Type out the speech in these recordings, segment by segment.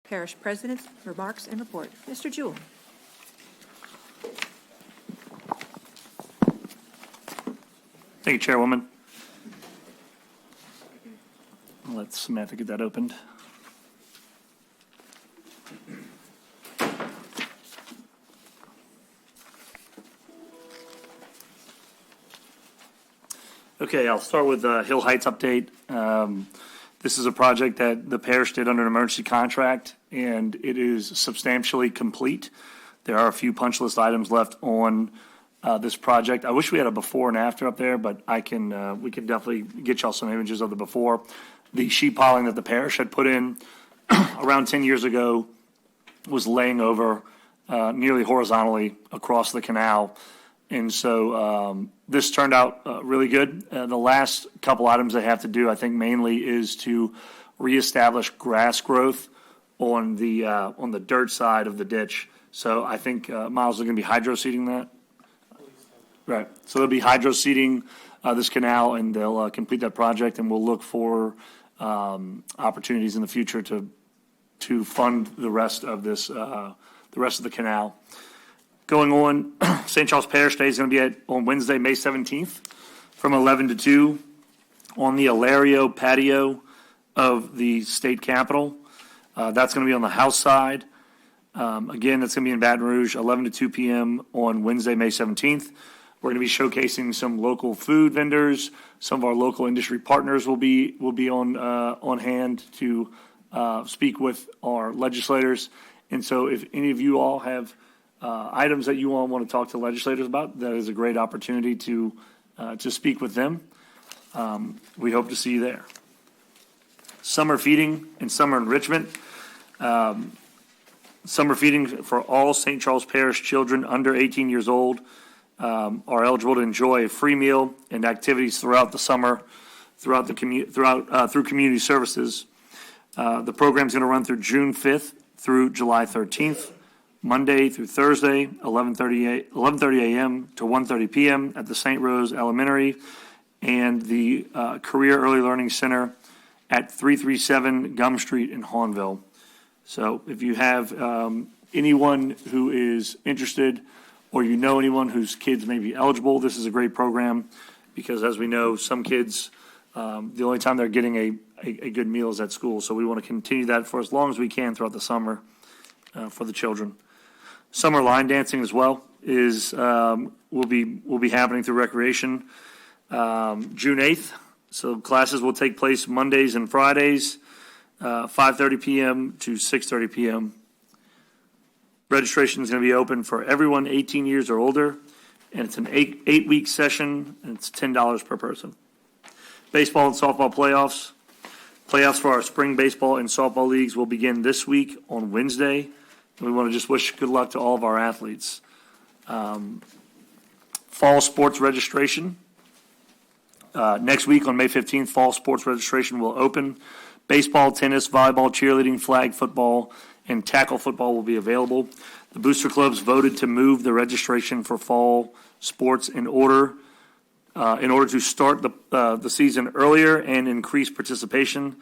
Parish President's remarks and report. Mr. Jewell. Thank you, Chairwoman. Let Samantha get that opened. Okay, I'll start with the Hill Heights update. This is a project that the parish did under an emergency contract, and it is substantially complete. There are a few punch list items left on this project. I wish we had a before and after up there, but we can definitely get y'all some images of the before. The sheet piling that the parish had put in around 10 years ago was laying over nearly horizontally across the canal. And so this turned out really good. The last couple items they have to do, I think mainly is to reestablish grass growth on the dirt side of the ditch. So I think Miles is going to be hydro seeding that. Right. So they'll be hydro seeding this canal, and they'll complete that project, and we'll look for opportunities in the future to fund the rest of this the canal. Going on, St. Charles Parish Day is going to be on Wednesday, May 17th, from 11 to 2 on the Alario patio of the state capitol. That's going to be on the house side. Again, that's going to be in Baton Rouge, 11 to 2 p.m. on Wednesday, May 17th. We're going to be showcasing some local food vendors. Some of our local industry partners will be on hand to speak with our legislators. And so, if any of you all have items that you all want to talk to legislators about, that is a great opportunity to speak with them. We hope to see you there. Summer feeding and summer enrichment. Summer feeding for all St. Charles Parish children under 18 years old are eligible to enjoy a free meal and activities throughout the summer, through community services. The program is going to run through June 5th through July 13th. Monday through Thursday, 11:30 a.m. to 1:30 p.m. at the St. Rose Elementary and the Career Early Learning Center at 337 Gum Street in Hawnville. So if you have anyone who is interested, or you know anyone whose kids may be eligible, this is a great program because, as we know, some kids, the only time they're getting a good meal is at school. So we want to continue that for as long as we can throughout the summer for the children. Summer line dancing as well will be happening through recreation June 8th. So classes will take place Mondays and Fridays, 5:30 p.m. to 6:30 p.m. Registration is going to be open for everyone 18 years or older, and it's an eight-week session, and it's $10 per person. Baseball and softball playoffs. Playoffs for our spring baseball and softball leagues will begin this week on Wednesday. We want to just wish good luck to all of our athletes. Fall sports registration. Next week on May 15th, fall sports registration will open. Baseball, tennis, volleyball, cheerleading, flag football, and tackle football will be available. The booster clubs voted to move the registration for fall sports in order to start the season earlier and increase participation.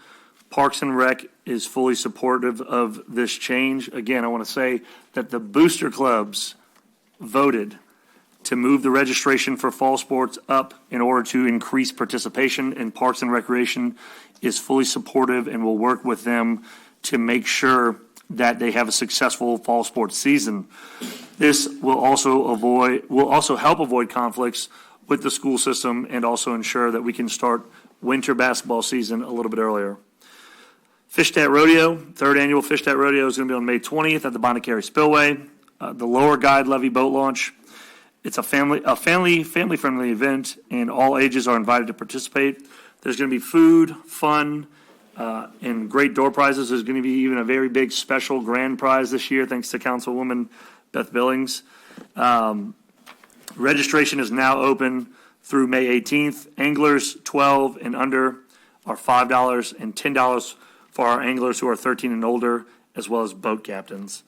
Parks and Rec is fully supportive of this change. Again, I want to say that the booster clubs voted to move the registration for fall sports up in order to increase participation, and Parks and Recreation is fully supportive and will work with them to make sure that they have a successful fall sports season. This will also help avoid conflicts with the school system and also ensure that we can start winter basketball season a little bit earlier. Fishnet Rodeo, third annual Fishnet Rodeo is going to be on May 20th at the Barrataria Spillway. The Lower Guide Levee boat launch. It's a family-friendly event, and all ages are invited to participate. There's going to be food, fun, and great door prizes. There's going to be even a very big special grand prize this year, thanks to Councilwoman Beth Billings. Registration is now open through May 18th. Anglers 12 and under are $5 and $10 for our anglers who are 13 and older, as well as boat captains.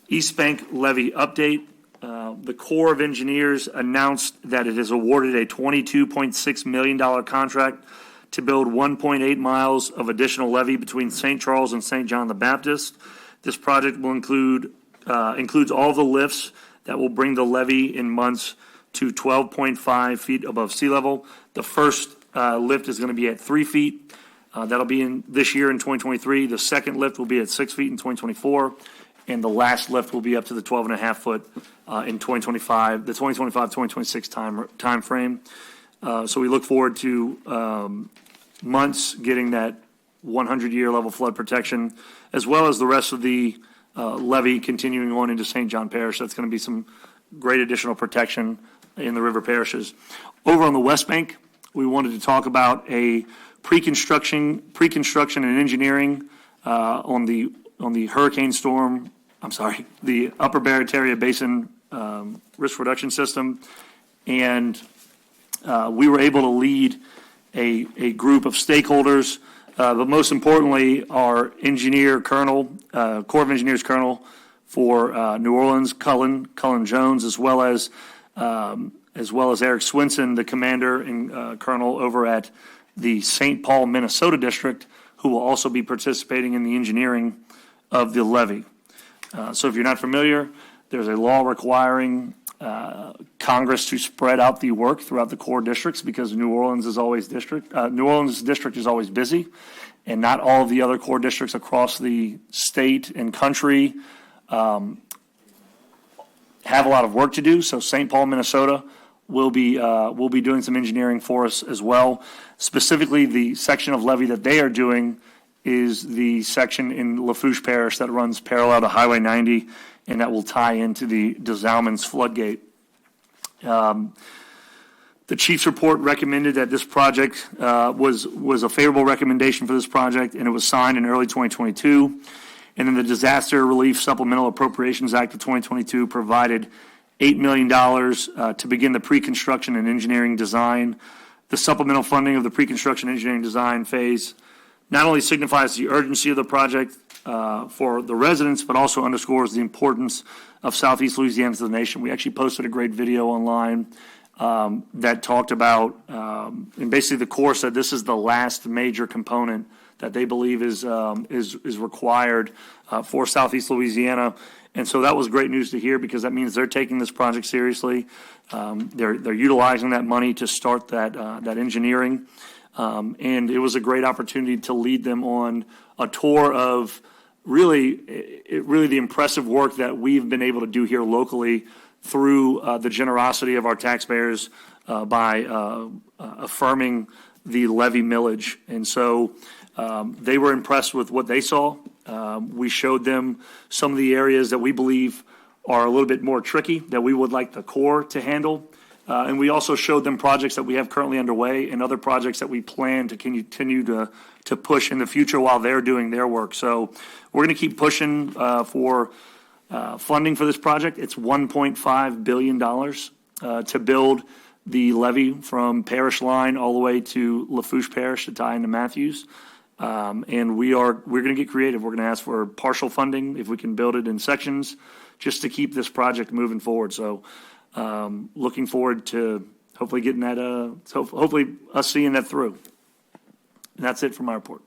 East Bank levy update. The Corps of Engineers announced that it has awarded a $22.6 million contract to build 1.8 miles of additional levee between St. Charles and St. John the Baptist. This project will includes all the lifts that will bring the levee in months to 12.5 feet above sea level. The first lift is going to be at 3 feet. That'll be in this year in 2023. The second lift will be at 6 feet in 2024. And the last lift will be up to the 12.5 foot in 2025, the 2025-2026 time frame. So we look forward to months getting that 100-year level flood protection, as well as the rest of the levee continuing on into St. John Parish. That's going to be some great additional protection in the river parishes. Over on the West Bank, we wanted to talk about a pre-construction and engineering on the hurricane storm. The Upper Barrataria Basin risk reduction system, and we were able to lead a group of stakeholders, but most importantly, our engineer colonel, Corps of Engineers colonel for New Orleans, Cullen Jones, as well as Eric Swinson, the commander and colonel over at the St. Paul, Minnesota district, who will also be participating in the engineering of the levee. So if you're not familiar, there's a law requiring Congress to spread out the work throughout the core districts, because New Orleans district is always busy, and not all of the other core districts across the state and country have a lot of work to do. So St. Paul, Minnesota will be doing some engineering for us as well. Specifically, the section of levee that they are doing is the section in Lafourche Parish that runs parallel to Highway 90, and that will tie into the des Allemands floodgate. The chief's report recommended that this project was a favorable recommendation for this project, and it was signed in early 2022. And then the Disaster Relief Supplemental Appropriations Act of 2022 provided $8 million to begin the pre-construction and engineering design. The supplemental funding of the pre-construction engineering design phase not only signifies the urgency of the project for the residents, but also underscores the importance of Southeast Louisiana to the nation. We actually posted a great video online that talked about, and basically the Corps said this is the last major component that they believe is required for Southeast Louisiana. And so that was great news to hear, because that means they're taking this project seriously. They're utilizing that money to start that engineering. And it was a great opportunity to lead them on a tour of really the impressive work that we've been able to do here locally through the generosity of our taxpayers by affirming the levee millage. And so they were impressed with what they saw. We showed them some of the areas that we believe are a little bit more tricky, that we would like the Corps to handle. And we also showed them projects that we have currently underway and other projects that we plan to continue to push in the future while they're doing their work. So we're going to keep pushing for funding for this project. It's $1.5 billion to build the levee from Parish Line all the way to Lafourche Parish to tie into Matthews. And we're going to get creative. We're going to ask for partial funding if we can build it in sections, just to keep this project moving forward. So looking forward to hopefully getting that, hopefully us seeing that through. And that's it for my report.